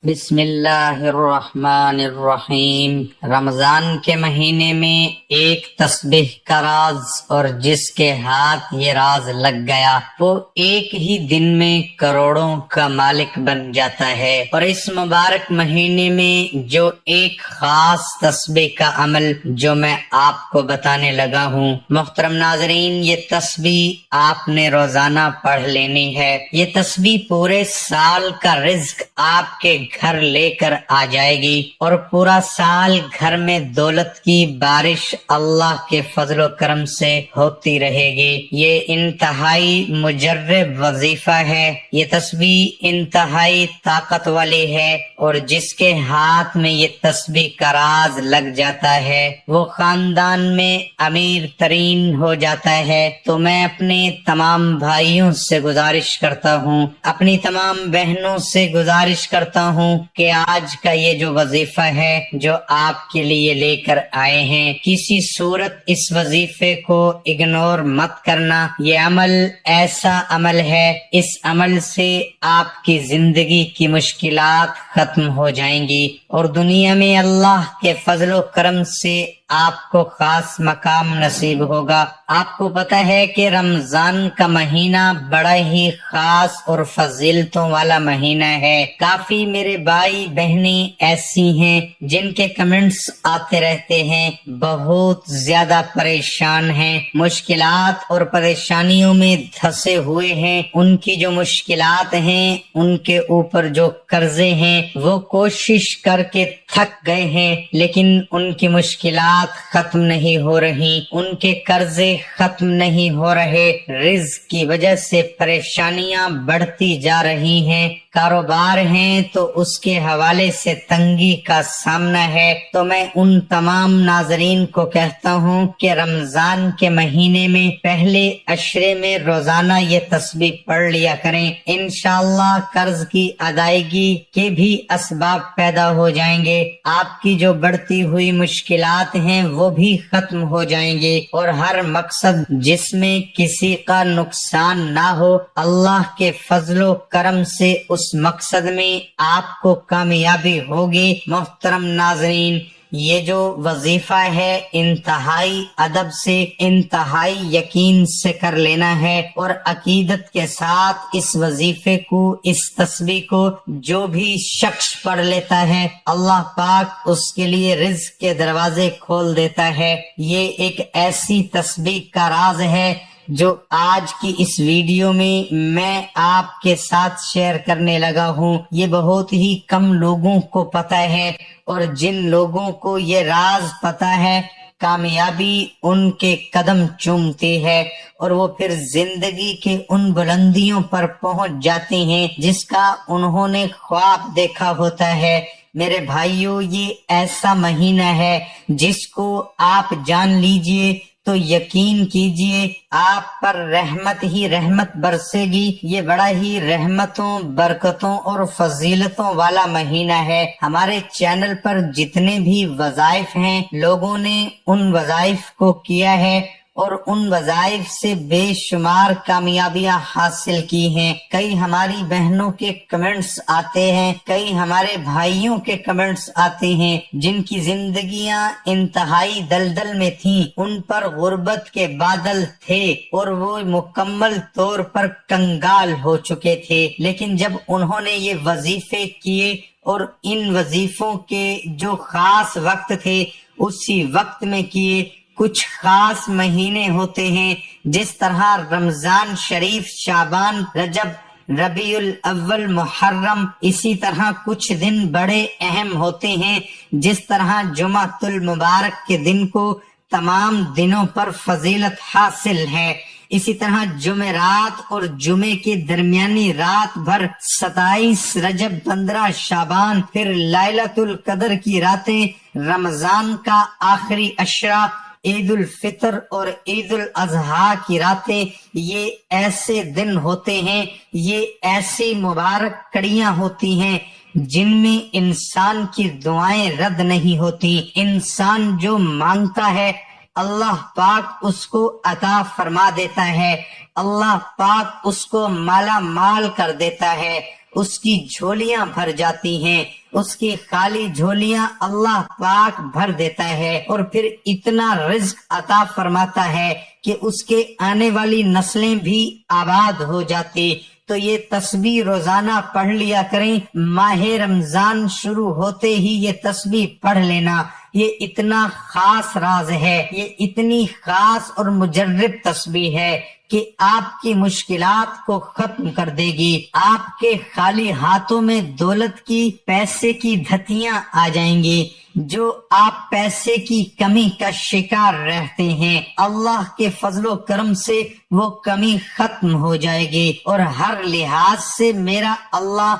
بسم اللہ الرحمن الرحیم۔ رمضان کے مہینے میں ایک تسبیح کا راز، اور جس کے ہاتھ یہ راز لگ گیا وہ ایک ہی دن میں کروڑوں کا مالک بن جاتا ہے۔ اور اس مبارک مہینے میں جو ایک خاص تسبیح کا عمل جو میں آپ کو بتانے لگا ہوں، محترم ناظرین، یہ تسبیح آپ نے روزانہ پڑھ لینی ہے۔ یہ تسبیح پورے سال کا رزق آپ کے گھر لے کر آ جائے گی، اور پورا سال گھر میں دولت کی بارش اللہ کے فضل و کرم سے ہوتی رہے گی۔ یہ انتہائی مجرب وظیفہ ہے۔ یہ تسبیح انتہائی طاقت والی ہے، اور جس کے ہاتھ میں یہ تسبیح کا راز لگ جاتا ہے وہ خاندان میں امیر ترین ہو جاتا ہے۔ تو میں اپنے تمام بھائیوں سے گزارش کرتا ہوں، اپنی تمام بہنوں سے گزارش کرتا ہوں کہ آج کا یہ جو وظیفہ ہے جو آپ کے لیے لے کر آئے ہیں، کسی صورت اس وظیفے کو اگنور مت کرنا۔ یہ عمل ایسا عمل ہے، اس عمل سے آپ کی زندگی کی مشکلات ختم ہو جائیں گی، اور دنیا میں اللہ کے فضل و کرم سے آپ کو خاص مقام نصیب ہوگا۔ آپ کو پتہ ہے کہ رمضان کا مہینہ بڑا ہی خاص اور فضیلتوں والا مہینہ ہے۔ کافی میرے بھائی بہنیں ایسی ہیں جن کے کمنٹس آتے رہتے ہیں، بہت زیادہ پریشان ہیں، مشکلات اور پریشانیوں میں دھسے ہوئے ہیں۔ ان کی جو مشکلات ہیں، ان کے اوپر جو قرضے ہیں، وہ کوشش کر کے تھک گئے ہیں، لیکن ان کی مشکلات ختم نہیں ہو رہی، ان کے قرضے ختم نہیں ہو رہے، رزق کی وجہ سے پریشانیاں بڑھتی جا رہی ہیں، کاروبار ہیں تو اس کے حوالے سے تنگی کا سامنا ہے۔ تو میں ان تمام ناظرین کو کہتا ہوں کہ رمضان کے مہینے میں پہلے عشرے میں روزانہ یہ تسبیح پڑھ لیا کریں۔ انشاءاللہ قرض کی ادائیگی کے بھی اسباب پیدا ہو جائیں گے، آپ کی جو بڑھتی ہوئی مشکلات ہیں وہ بھی ختم ہو جائیں گے، اور ہر مقصد جس میں کسی کا نقصان نہ ہو، اللہ کے فضل و کرم سے اس مقصد میں آپ کو کامیابی ہوگی۔ محترم ناظرین، یہ جو وظیفہ ہے انتہائی ادب سے، انتہائی یقین سے کر لینا ہے، اور عقیدت کے ساتھ اس وظیفے کو، اس تسبیح کو جو بھی شخص پڑھ لیتا ہے، اللہ پاک اس کے لیے رزق کے دروازے کھول دیتا ہے۔ یہ ایک ایسی تسبیح کا راز ہے جو آج کی اس ویڈیو میں آپ کے ساتھ شیئر کرنے لگا ہوں۔ یہ بہت ہی کم لوگوں کو پتہ ہے، اور جن لوگوں کو یہ راز پتہ ہے، کامیابی ان کے قدم چومتی ہے، اور وہ پھر زندگی کے ان بلندیوں پر پہنچ جاتے ہیں جس کا انہوں نے خواب دیکھا ہوتا ہے۔ میرے بھائیوں، یہ ایسا مہینہ ہے جس کو آپ جان لیجئے تو یقین کیجئے آپ پر رحمت ہی رحمت برسے گی۔ یہ بڑا ہی رحمتوں، برکتوں اور فضیلتوں والا مہینہ ہے۔ ہمارے چینل پر جتنے بھی وظائف ہیں، لوگوں نے ان وظائف کو کیا ہے، اور ان وظائف سے بے شمار کامیابیاں حاصل کی ہیں۔ کئی ہماری بہنوں کے کمنٹس آتے ہیں، کئی ہمارے بھائیوں کے کمنٹس آتے ہیں جن کی زندگیاں انتہائی دلدل میں تھیں، ان پر غربت کے بادل تھے، اور وہ مکمل طور پر کنگال ہو چکے تھے، لیکن جب انہوں نے یہ وظیفے کیے، اور ان وظیفوں کے جو خاص وقت تھے اسی وقت میں کیے۔ کچھ خاص مہینے ہوتے ہیں جس طرح رمضان شریف، شعبان، رجب، ربیع الاول، محرم، اسی طرح کچھ دن بڑے اہم ہوتے ہیں جس طرح جمعۃ المبارک کے دن کو تمام دنوں پر فضیلت حاصل ہے۔ اسی طرح جمعرات اور جمعے کے درمیانی رات بھر 27 رجب، 15 شعبان، پھر لیلۃ القدر کی راتیں، رمضان کا آخری عشرہ، عید الفطر اور عید الاضحیٰ کی راتیں، یہ ایسے دن ہوتے ہیں، یہ ایسی مبارک کڑیاں ہوتی ہیں جن میں انسان کی دعائیں رد نہیں ہوتی۔ انسان جو مانگتا ہے اللہ پاک اس کو عطا فرما دیتا ہے، اللہ پاک اس کو مالا مال کر دیتا ہے، اس کی جھولیاں بھر جاتی ہیں، اس کی خالی جھولیاں اللہ پاک بھر دیتا ہے، اور پھر اتنا رزق عطا فرماتا ہے کہ اس کے آنے والی نسلیں بھی آباد ہو جاتی۔ تو یہ تسبیح روزانہ پڑھ لیا کریں، ماہ رمضان شروع ہوتے ہی یہ تسبیح پڑھ لینا۔ یہ اتنا خاص راز ہے، یہ اتنی خاص اور مجرب تسبیح ہے کہ آپ کی مشکلات کو ختم کر دے گی۔ آپ کے خالی ہاتھوں میں دولت کی، پیسے کی دھتیاں آ جائیں گی۔ جو آپ پیسے کی کمی کا شکار رہتے ہیں، اللہ کے فضل و کرم سے وہ کمی ختم ہو جائے گی، اور ہر لحاظ سے میرا اللہ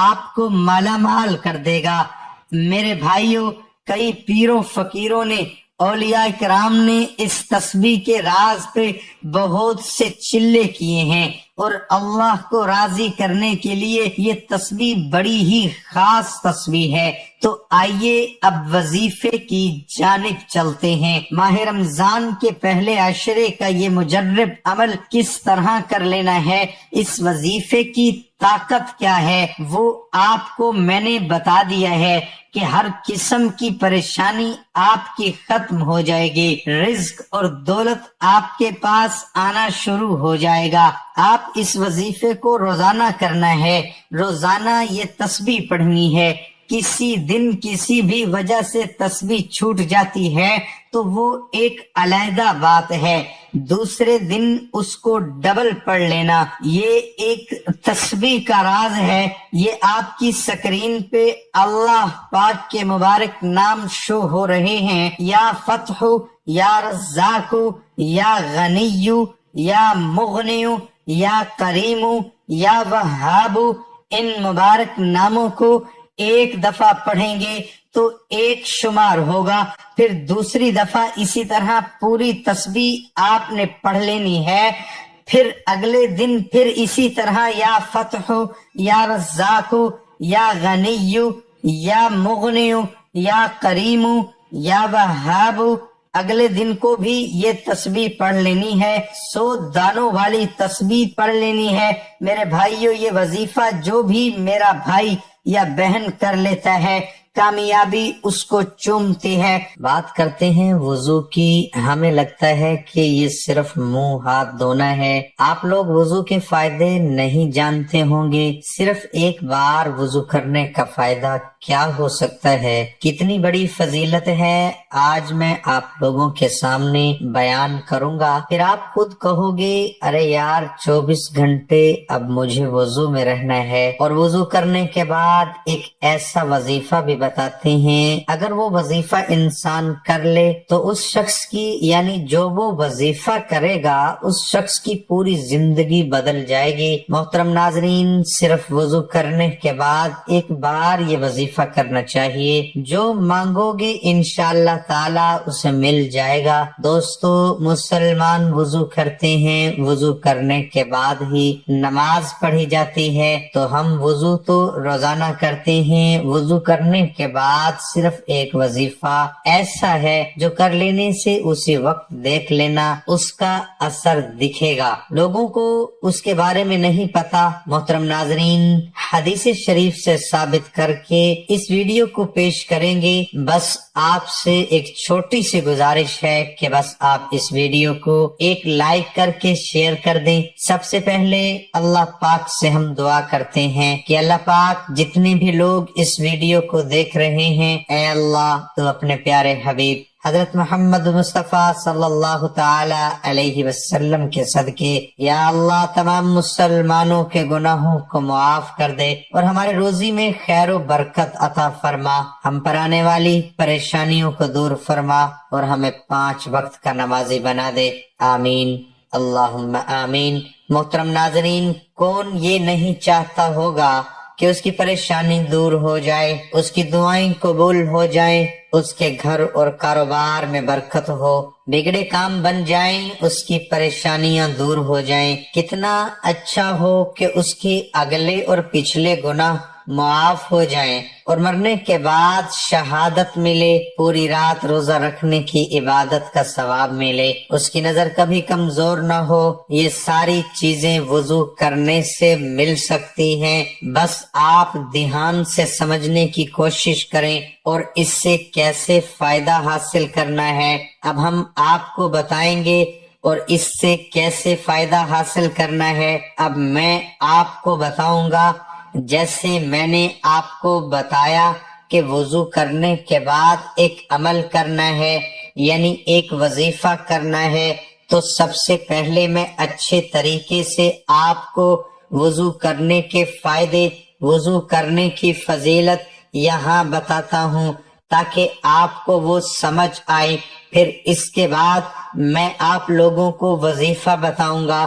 آپ کو مالا مال کر دے گا۔ میرے بھائیوں، کئی پیروں فقیروں نے، اولیاء کرام نے اس تسبیح کے راز پہ بہت سے چلے کیے ہیں، اور اللہ کو راضی کرنے کے لیے یہ تسبیح بڑی ہی خاص تسبیح ہے۔ تو آئیے اب وظیفے کی جانب چلتے ہیں۔ ماہ رمضان کے پہلے عشرے کا یہ مجرب عمل کس طرح کر لینا ہے، اس وظیفے کی طاقت کیا ہے، وہ آپ کو میں نے بتا دیا ہے کہ ہر قسم کی پریشانی آپ کی ختم ہو جائے گی، رزق اور دولت آپ کے پاس آنا شروع ہو جائے گا۔ آپ اس وظیفے کو روزانہ کرنا ہے، روزانہ یہ تسبیح پڑھنی ہے۔ کسی دن کسی بھی وجہ سے تسبیح چھوٹ جاتی ہے تو وہ ایک علیحدہ بات ہے، دوسرے دن اس کو ڈبل پڑھ لینا۔ یہ ایک تسبیح کا راز ہے، یہ آپ کی سکرین پہ اللہ پاک کے مبارک نام شو ہو رہے ہیں، یا فتح، یا رزاق، یا غنی، یا مغنی، یا کریم، یا وہاب۔ ان مبارک ناموں کو ایک دفعہ پڑھیں گے تو ایک شمار ہوگا، پھر دوسری دفعہ اسی طرح پوری تسبیح آپ نے پڑھ لینی ہے، پھر اگلے دن پھر اسی طرح یا فتح، یا رزاق، یا غنی، یا مغنی، یا کریم، یا وہاب۔ اگلے دن کو بھی یہ تسبیح پڑھ لینی ہے، 100 دانوں والی تسبیح پڑھ لینی ہے۔ میرے بھائیوں، یہ وظیفہ جو بھی میرا بھائی یا بہن کر لیتا ہے، کامیابی اس کو چومتی ہے۔ بات کرتے ہیں وضو کی۔ ہمیں لگتا ہے کہ یہ صرف منہ ہاتھ دھونا ہے۔ آپ لوگ وضو کے فائدے نہیں جانتے ہوں گے۔ صرف ایک بار وضو کرنے کا فائدہ کیا ہو سکتا ہے، کتنی بڑی فضیلت ہے، آج میں آپ لوگوں کے سامنے بیان کروں گا۔ پھر آپ خود کہو گے، ارے یار 24 گھنٹے اب مجھے وضو میں رہنا ہے۔ اور وضو کرنے کے بعد ایک ایسا وظیفہ بھی بتاتے ہیں، اگر وہ وظیفہ انسان کر لے تو اس شخص کی، یعنی جو وہ وظیفہ کرے گا، اس شخص کی پوری زندگی بدل جائے گی۔ محترم ناظرین، صرف وضو کرنے کے بعد ایک بار یہ وظیفہ کرنا چاہیے، جو مانگو گے انشاءاللہ تعالی اسے مل جائے گا۔ دوستو، مسلمان وضو کرتے ہیں، وضو کرنے کے بعد ہی نماز پڑھی جاتی ہے، تو ہم وضو تو روزانہ کرتے ہیں، وضو کرنے کے بعد صرف ایک وظیفہ ایسا ہے جو کر لینے سے اسی وقت دیکھ لینا، اس کا اثر دکھے گا، لوگوں کو اس کے بارے میں نہیں پتا۔ محترم ناظرین، حدیث شریف سے ثابت کر کے اس ویڈیو کو پیش کریں گے۔ بس آپ سے ایک چھوٹی سی گزارش ہے کہ بس آپ اس ویڈیو کو ایک لائک کر کے شیئر کر دیں۔ سب سے پہلے اللہ پاک سے ہم دعا کرتے ہیں کہ اللہ پاک، جتنے بھی لوگ اس ویڈیو کو دیکھ رہے ہیں، اے اللہ تو اپنے پیارے حبیب حضرت محمد مصطفیٰ صلی اللہ تعالی علیہ وسلم کے صدقے یا اللہ تمام مسلمانوں کے گناہوں کو معاف کر دے، اور ہمارے روزی میں خیر و برکت عطا فرما، ہم پر آنے والی پریشانیوں کو دور فرما، اور ہمیں 5 وقت کا نمازی بنا دے۔ آمین، اللہم آمین۔ محترم ناظرین، کون یہ نہیں چاہتا ہوگا کہ اس کی پریشانی دور ہو جائے، اس کی دعائیں قبول ہو جائیں، اس کے گھر اور کاروبار میں برکت ہو، بگڑے کام بن جائیں، اس کی پریشانیاں دور ہو جائیں۔ کتنا اچھا ہو کہ اس کے اگلے اور پچھلے گناہ معاف ہو جائیں اور مرنے کے بعد شہادت ملے، پوری رات روزہ رکھنے کی عبادت کا ثواب ملے، اس کی نظر کبھی کمزور نہ ہو، یہ ساری چیزیں وضو کرنے سے مل سکتی ہیں۔ بس آپ دھیان سے سمجھنے کی کوشش کریں اور اس سے کیسے فائدہ حاصل کرنا ہے اب ہم آپ کو بتائیں گے، اور اس سے کیسے فائدہ حاصل کرنا ہے اب میں آپ کو بتاؤں گا۔ جیسے میں نے آپ کو بتایا کہ وضو کرنے کے بعد ایک عمل کرنا ہے، یعنی ایک وظیفہ کرنا ہے، تو سب سے پہلے میں اچھے طریقے سے آپ کو وضو کرنے کے فائدے، وضو کرنے کی فضیلت یہاں بتاتا ہوں تاکہ آپ کو وہ سمجھ آئے۔ پھر اس کے بعد میں آپ لوگوں کو وظیفہ بتاؤں گا۔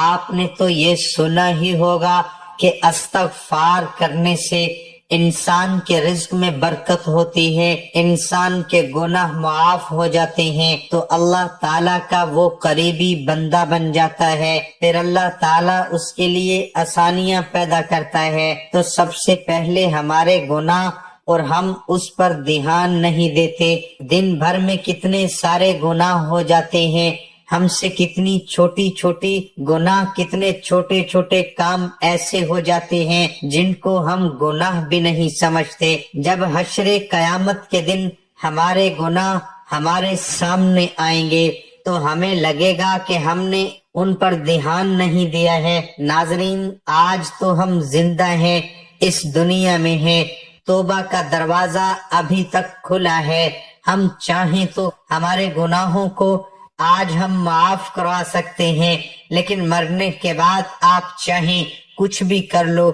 آپ نے تو یہ سنا ہی ہوگا کہ استغفار کرنے سے انسان کے رزق میں برکت ہوتی ہے، انسان کے گناہ معاف ہو جاتے ہیں، تو اللہ تعالیٰ کا وہ قریبی بندہ بن جاتا ہے، پھر اللہ تعالیٰ اس کے لیے آسانیاں پیدا کرتا ہے۔ تو سب سے پہلے ہمارے گناہ، اور ہم اس پر دھیان نہیں دیتے، دن بھر میں کتنے سارے گناہ ہو جاتے ہیں، ہم سے کتنی چھوٹی چھوٹی گناہ، کتنے چھوٹے چھوٹے کام ایسے ہو جاتے ہیں جن کو ہم گناہ بھی نہیں سمجھتے۔ جب حشر قیامت کے دن ہمارے گناہ ہمارے سامنے آئیں گے تو ہمیں لگے گا کہ ہم نے ان پر دھیان نہیں دیا ہے۔ ناظرین، آج تو ہم زندہ ہیں، اس دنیا میں ہیں، توبہ کا دروازہ ابھی تک کھلا ہے، ہم چاہیں تو ہمارے گناہوں کو آج ہم معاف کروا سکتے ہیں، لیکن مرنے کے بعد آپ چاہیں کچھ بھی کر لو،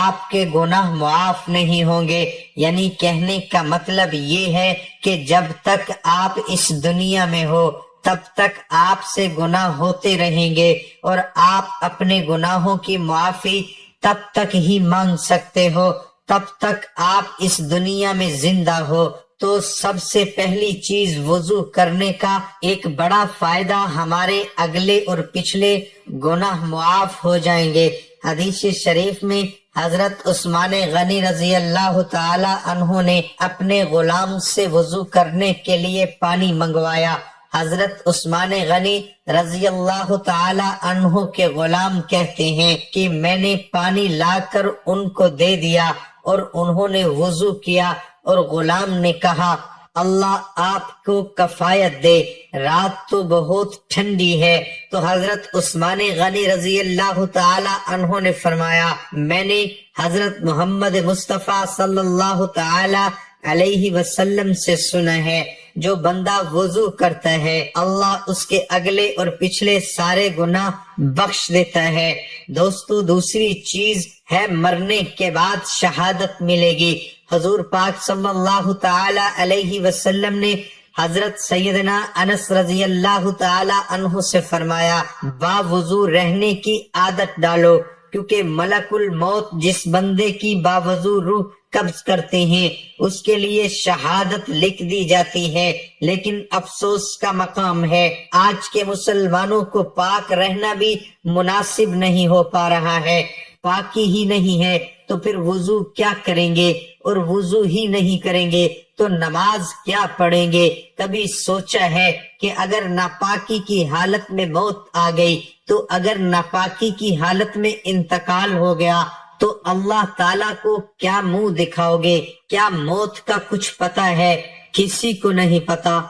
آپ کے گناہ معاف نہیں ہوں گے۔ یعنی کہنے کا مطلب یہ ہے کہ جب تک آپ اس دنیا میں ہو تب تک آپ سے گناہ ہوتے رہیں گے، اور آپ اپنے گناہوں کی معافی تب تک ہی مانگ سکتے ہو تب تک آپ اس دنیا میں زندہ ہو۔ تو سب سے پہلی چیز وضو کرنے کا ایک بڑا فائدہ، ہمارے اگلے اور پچھلے گناہ معاف ہو جائیں گے۔ حدیث شریف میں حضرت عثمان غنی رضی اللہ تعالی عنہ نے اپنے غلام سے وضو کرنے کے لیے پانی منگوایا۔ حضرت عثمان غنی رضی اللہ تعالی عنہ کے غلام کہتے ہیں کہ میں نے پانی لا کر ان کو دے دیا اور انہوں نے وضو کیا، اور غلام نے کہا اللہ آپ کو کفایت دے، رات تو بہت ٹھنڈی ہے۔ تو حضرت عثمان غنی رضی اللہ تعالی عنہ نے فرمایا میں نے حضرت محمد مصطفیٰ صلی اللہ تعالی علیہ وسلم سے سنا ہے، جو بندہ وضو کرتا ہے اللہ اس کے اگلے اور پچھلے سارے گناہ بخش دیتا ہے۔ دوستو، دوسری چیز ہے مرنے کے بعد شہادت ملے گی۔ حضور پاک صلی اللہ تعالی علیہ وسلم نے حضرت سیدنا انس رضی اللہ تعالی عنہ سے فرمایا با وضو رہنے کی عادت ڈالو، کیونکہ ملک الموت جس بندے کی با وضو روح قبض کرتے ہیں اس کے لیے شہادت لکھ دی جاتی ہے، لیکن افسوس کا مقام ہے آج کے مسلمانوں کو پاک رہنا بھی مناسب نہیں ہو پا رہا ہے۔ پاکی ہی نہیں ہے تو پھر وضو کیا کریں گے، اور وضو ہی نہیں کریں گے تو نماز کیا پڑھیں گے؟ کبھی سوچا ہے کہ اگر ناپاکی کی حالت میں موت آ گئی، تو اگر ناپاکی کی حالت میں انتقال ہو گیا تو اللہ تعالیٰ کو کیا منہ دکھاؤ گے؟ کیا موت کا کچھ پتہ ہے؟ کسی کو نہیں پتہ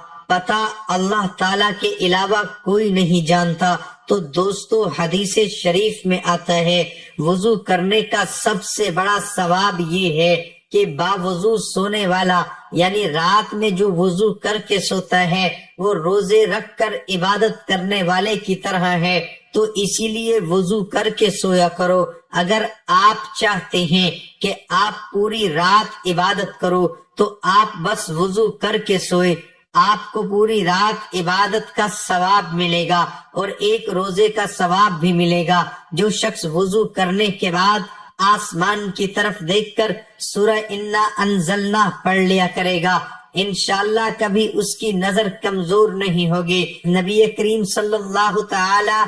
اللہ تعالیٰ کے علاوہ کوئی نہیں جانتا۔ تو دوستو، حدیث شریف میں آتا ہے وضو کرنے کا سب سے بڑا ثواب یہ ہے کہ باوضو سونے والا، یعنی رات میں جو وضو کر کے سوتا ہے وہ روزے رکھ کر عبادت کرنے والے کی طرح ہے۔ تو اسی لیے وضو کر کے سویا کرو۔ اگر آپ چاہتے ہیں کہ آپ پوری رات عبادت کرو تو آپ بس وضو کر کے سوئے، آپ کو پوری رات عبادت کا ثواب ملے گا اور ایک روزے کا ثواب بھی ملے گا۔ جو شخص وضو کرنے کے بعد آسمان کی طرف دیکھ کر سورہ انا انزلنا پڑھ لیا کرے گا، انشاءاللہ کبھی اس کی نظر کمزور نہیں ہوگی۔ نبی کریم صلی اللہ تعالی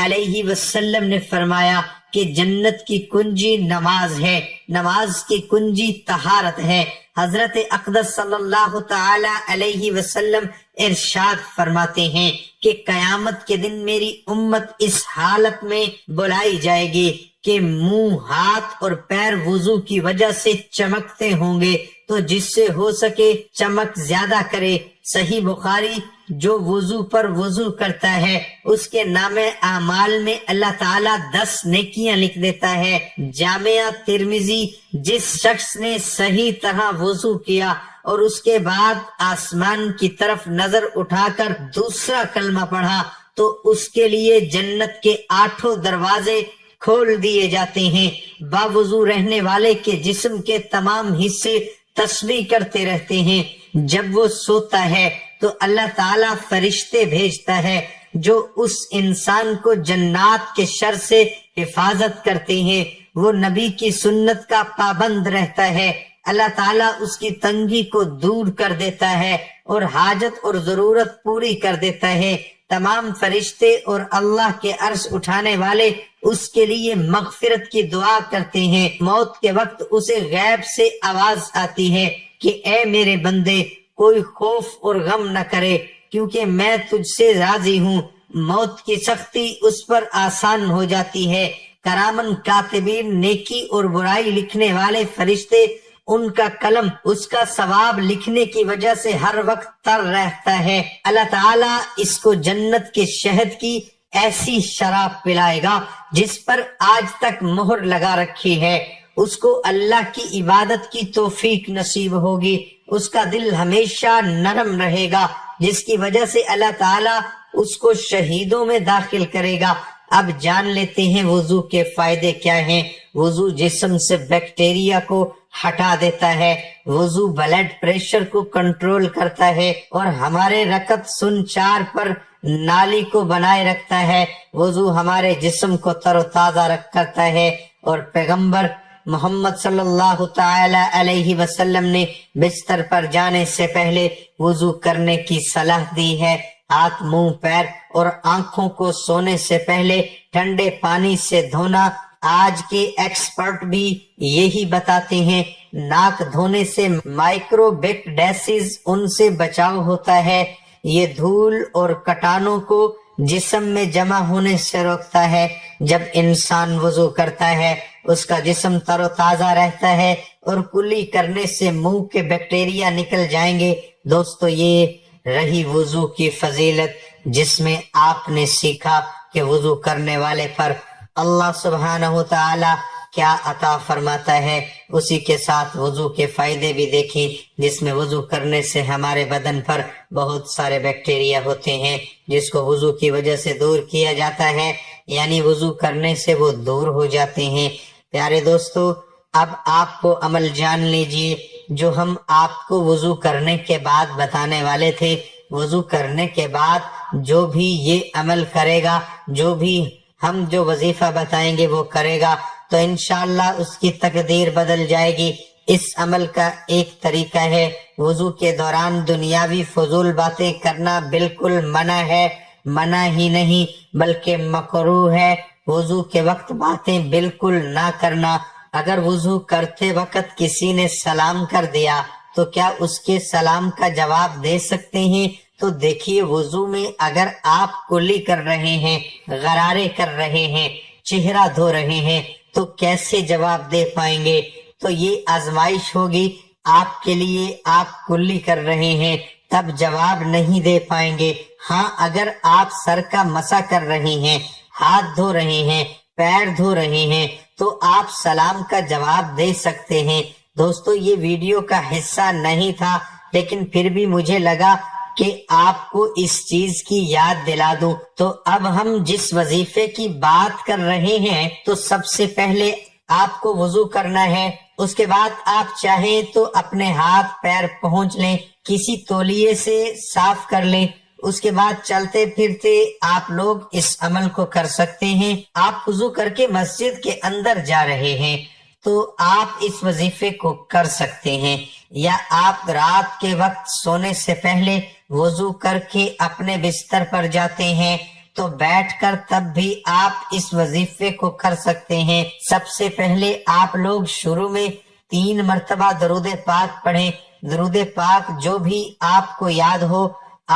علیہ وسلم نے فرمایا کہ جنت کی کنجی نماز ہے، نماز کی کنجی طہارت ہے۔ حضرت اقدس صلی اللہ تعالی علیہ وسلم ارشاد فرماتے ہیں کہ قیامت کے دن میری امت اس حالت میں بلائی جائے گی کہ منہ، ہاتھ اور پیر وضو کی وجہ سے چمکتے ہوں گے، تو جس سے ہو سکے چمک زیادہ کرے۔ صحیح بخاری، جو وضو پر وضو کرتا ہے اس کے نام اعمال میں اللہ تعالیٰ 10 نیکیاں لکھ دیتا ہے۔ جامعہ ترمذی، جس شخص نے صحیح طرح وضو کیا اور اس کے بعد آسمان کی طرف نظر اٹھا کر دوسرا کلمہ پڑھا تو اس کے لیے جنت کے 8 دروازے کھول دیے جاتے ہیں۔ باوضو رہنے والے کے جسم کے تمام حصے تسبیح کرتے رہتے ہیں۔ جب وہ سوتا ہے تو اللہ تعالیٰ فرشتے بھیجتا ہے جو اس انسان کو جنات کے شر سے حفاظت کرتے ہیں۔ وہ نبی کی سنت کا پابند رہتا ہے، اللہ تعالیٰ اس کی تنگی کو دور کر دیتا ہے اور حاجت اور ضرورت پوری کر دیتا ہے۔ تمام فرشتے اور اللہ کے عرش اٹھانے والے اس کے لیے مغفرت کی دعا کرتے ہیں۔ موت کے وقت اسے غیب سے آواز آتی ہے کہ اے میرے بندے، کوئی خوف اور غم نہ کرے کیونکہ میں تجھ سے راضی ہوں۔ موت کی سختی اس پر آسان ہو جاتی ہے۔ کرامن کاتبین، نیکی اور برائی لکھنے والے فرشتے، ان کا قلم اس کا ثواب لکھنے کی وجہ سے ہر وقت تر رہتا ہے۔ اللہ تعالیٰ اس کو جنت کے شہد کی ایسی شراب پلائے گا جس پر آج تک مہر لگا رکھی ہے۔ اس کو اللہ کی عبادت کی توفیق نصیب ہوگی، اس کا دل ہمیشہ نرم رہے گا، جس کی وجہ سے اللہ تعالیٰ اس کو شہیدوں میں داخل کرے گا۔ اب جان لیتے ہیں وضو کے فائدے کیا ہیں۔ وضو جسم سے بیکٹیریا کو ہٹا دیتا ہے، وضو بلڈ پریشر کو کنٹرول کرتا ہے اور ہمارے رکعت سنچار پر نالی کو بنائے رکھتا ہے۔ وضو ہمارے جسم کو تر و تازہ کرتا ہے، اور پیغمبر محمد صلی اللہ تعالی علیہ وسلم نے بستر پر جانے سے پہلے وضو کرنے کی صلاح دی ہے۔ ہاتھ، منہ، پیر اور آنکھوں کو سونے سے پہلے ٹھنڈے پانی سے دھونا۔ آج کے ایکسپرٹ بھی یہی بتاتے ہیں۔ ناک دھونے سے مائکروبیک ڈیسیز، ان سے بچاؤ ہوتا ہے۔ یہ دھول اور کٹانوں کو جسم میں جمع ہونے سے روکتا ہے۔ جب انسان وضو کرتا ہے اس کا جسم تر و تازہ رہتا ہے اور کلی کرنے سے منہ کے بیکٹیریا نکل جائیں گے۔ دوستو، یہ رہی وضو کی فضیلت، جس میں آپ نے سیکھا کہ وضو کرنے والے پر اللہ سبحانہ وتعالی کیا عطا فرماتا ہے۔ اسی کے ساتھ وضو کے فائدے بھی دیکھیں، جس میں وضو کرنے سے ہمارے بدن پر بہت سارے بیکٹیریا ہوتے ہیں جس کو وضو کی وجہ سے دور کیا جاتا ہے، یعنی وضو کرنے سے وہ دور ہو جاتے ہیں۔ پیارے دوستو، اب آپ کو عمل جان لیجئے جو ہم آپ کو وضو کرنے کے بعد بتانے والے تھے۔ وضو کرنے کے بعد جو بھی یہ عمل کرے گا، جو وظیفہ بتائیں گے وہ کرے گا، تو انشاءاللہ اس کی تقدیر بدل جائے گی۔ اس عمل کا ایک طریقہ ہے، وضو کے دوران دنیاوی فضول باتیں کرنا بالکل منع ہے، منع ہی نہیں بلکہ مکروہ ہے۔ وضو کے وقت باتیں بالکل نہ کرنا۔ اگر وضو کرتے وقت کسی نے سلام کر دیا تو کیا اس کے سلام کا جواب دے سکتے ہیں؟ تو دیکھیے، وضو میں اگر آپ کلی کر رہے ہیں، غرارے کر رہے ہیں، چہرہ دھو رہے ہیں، تو کیسے جواب دے پائیں گے؟ تو یہ آزمائش ہوگی آپ کے لیے۔ آپ کلی کر رہے ہیں تب جواب نہیں دے پائیں گے۔ ہاں، اگر آپ سر کا مسح کر رہے ہیں، ہاتھ دھو رہے ہیں، پیر دھو رہے ہیں، تو آپ سلام کا جواب دے سکتے ہیں۔ دوستو، یہ ویڈیو کا حصہ نہیں تھا، لیکن پھر بھی مجھے لگا کہ آپ کو اس چیز کی یاد دلا دوں۔ تو اب ہم جس وظیفے کی بات کر رہے ہیں، تو سب سے پہلے آپ کو وضو کرنا ہے۔ اس کے بعد آپ چاہیں تو اپنے ہاتھ پیر پہنچ لیں، کسی تولیے سے صاف کر لیں۔ اس کے بعد چلتے پھرتے آپ لوگ اس عمل کو کر سکتے ہیں۔ آپ وضو کر کے مسجد کے اندر جا رہے ہیں تو آپ اس وظیفے کو کر سکتے ہیں، یا آپ رات کے وقت سونے سے پہلے وضو کر کے اپنے بستر پر جاتے ہیں تو بیٹھ کر تب بھی آپ اس وظیفے کو کر سکتے ہیں۔ سب سے پہلے آپ لوگ شروع میں 3 مرتبہ درود پاک پڑھیں۔ درود پاک جو بھی آپ کو یاد ہو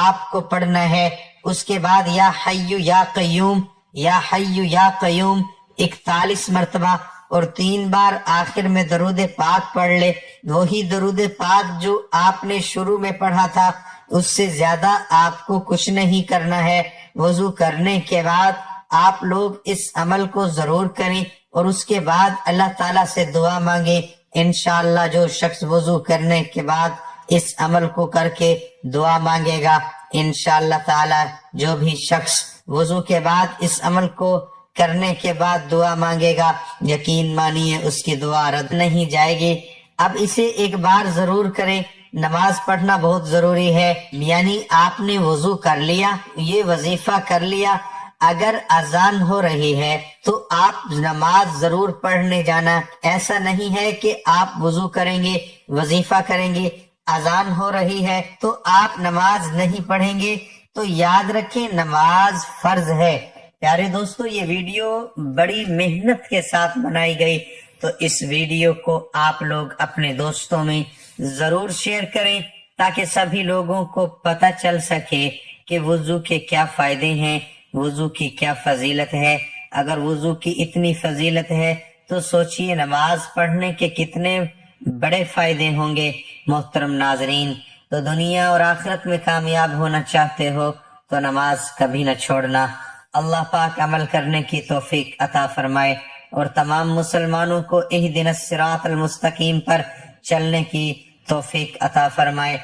آپ کو پڑھنا ہے۔ اس کے بعد یا حی یا قیوم، یا حی یا قیوم 41 مرتبہ، اور 3 بار آخر میں درود پاک پڑھ لے۔ وہی درود پاک جو آپ نے شروع میں پڑھا تھا، اس سے زیادہ آپ کو کچھ نہیں کرنا ہے۔ وضو کرنے کے بعد آپ لوگ اس عمل کو ضرور کریں، اور اس کے بعد اللہ تعالیٰ سے دعا مانگیں۔ انشاءاللہ جو شخص وضو کرنے کے بعد اس عمل کو کر کے دعا مانگے گا، انشاءاللہ تعالیٰ جو بھی شخص وضو کے بعد اس عمل کو کرنے کے بعد دعا مانگے گا، یقین مانیے اس کی دعا رد نہیں جائے گی۔ اب اسے ایک بار ضرور کریں۔ نماز پڑھنا بہت ضروری ہے، یعنی آپ نے وضو کر لیا، یہ وظیفہ کر لیا، اگر اذان ہو رہی ہے تو آپ نماز ضرور پڑھنے جانا۔ ایسا نہیں ہے کہ آپ وضو کریں گے، وظیفہ کریں گے، اذان ہو رہی ہے تو آپ نماز نہیں پڑھیں گے، تو یاد رکھیں نماز فرض ہے۔ پیارے دوستو، یہ ویڈیو بڑی محنت کے ساتھ بنائی گئی، تو اس ویڈیو کو آپ لوگ اپنے دوستوں میں ضرور شیئر کریں تاکہ سبھی لوگوں کو پتہ چل سکے کہ وضو کے کیا فائدے ہیں، وضو کی کیا فضیلت ہے۔ اگر وضو کی اتنی فضیلت ہے تو سوچئے نماز پڑھنے کے کتنے بڑے فائدے ہوں گے۔ محترم ناظرین، تو دنیا اور آخرت میں کامیاب ہونا چاہتے ہو تو نماز کبھی نہ چھوڑنا۔ اللہ پاک عمل کرنے کی توفیق عطا فرمائے، اور تمام مسلمانوں کو اہدنا الصراط المستقیم پر چلنے کی توفیق عطا فرمائے۔